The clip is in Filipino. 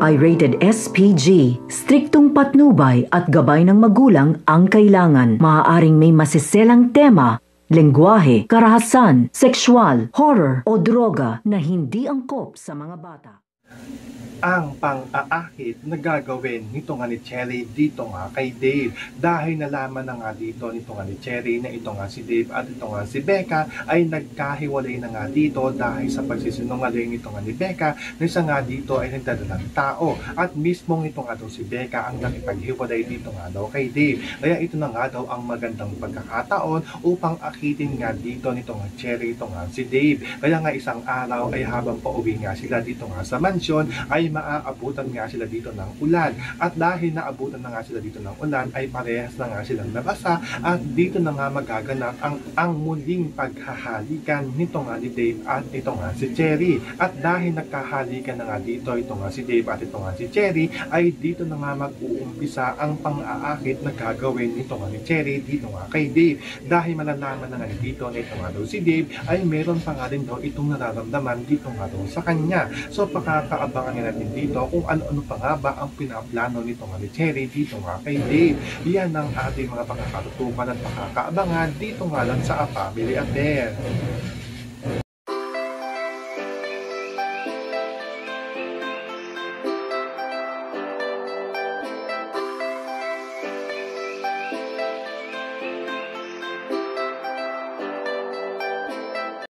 ay rated SPG. Striktong patnubay at gabay ng magulang ang kailangan. Maaaring may masiselang tema, lengguwahe, karahasan, sexual, horror o droga na hindi angkop sa mga bata. Ang pang-aakit na gagawin nito nga ni Cherry dito nga kay Dave dahil nalaman na nga dito nito nga ni Cherry na ito nga si Dave at ito nga si Becca ay nagkahiwalay na nga dito dahil sa pagsisinungaling nito nga ni Becca na isa nga dito ay nagdadalang tao at mismong ito nga daw si Becca ang nakipaghiwalay dito nga daw kay Dave. Kaya ito na nga daw ang magandang pagkakataon upang akitin nga dito nito nga Cherry ito nga si Dave. Kaya nga isang araw ay habang pauwi nga sila dito nga sa mansyon ay maaabutan nga sila dito ng ulan at dahil naabutan na nga sila dito ng ulan ay parehas na nga silang nabasa at dito na nga magaganap ang muling paghahalikan nito nga ni Dave at ito nga si Cherry at dahil nagkahalikan na nga dito ito nga si Dave at ito nga si Cherry ay dito na nga mag-uumpisa ang pang-aakit na gagawin nito nga ni Cherry dito nga kay Dave dahil malalaman na nga dito na ito nga daw si Dave ay meron pa nga rin daw itong nararamdaman dito nga daw sa kanya. So pakakaabangan nga natin dito kung ano-ano pa nga ba ang pinaplano nito nga ni Cherry dito nga kay Dave. Yan ang ating mga pakakatutukan at pakakaabangan dito nga lang sa A Family Affair.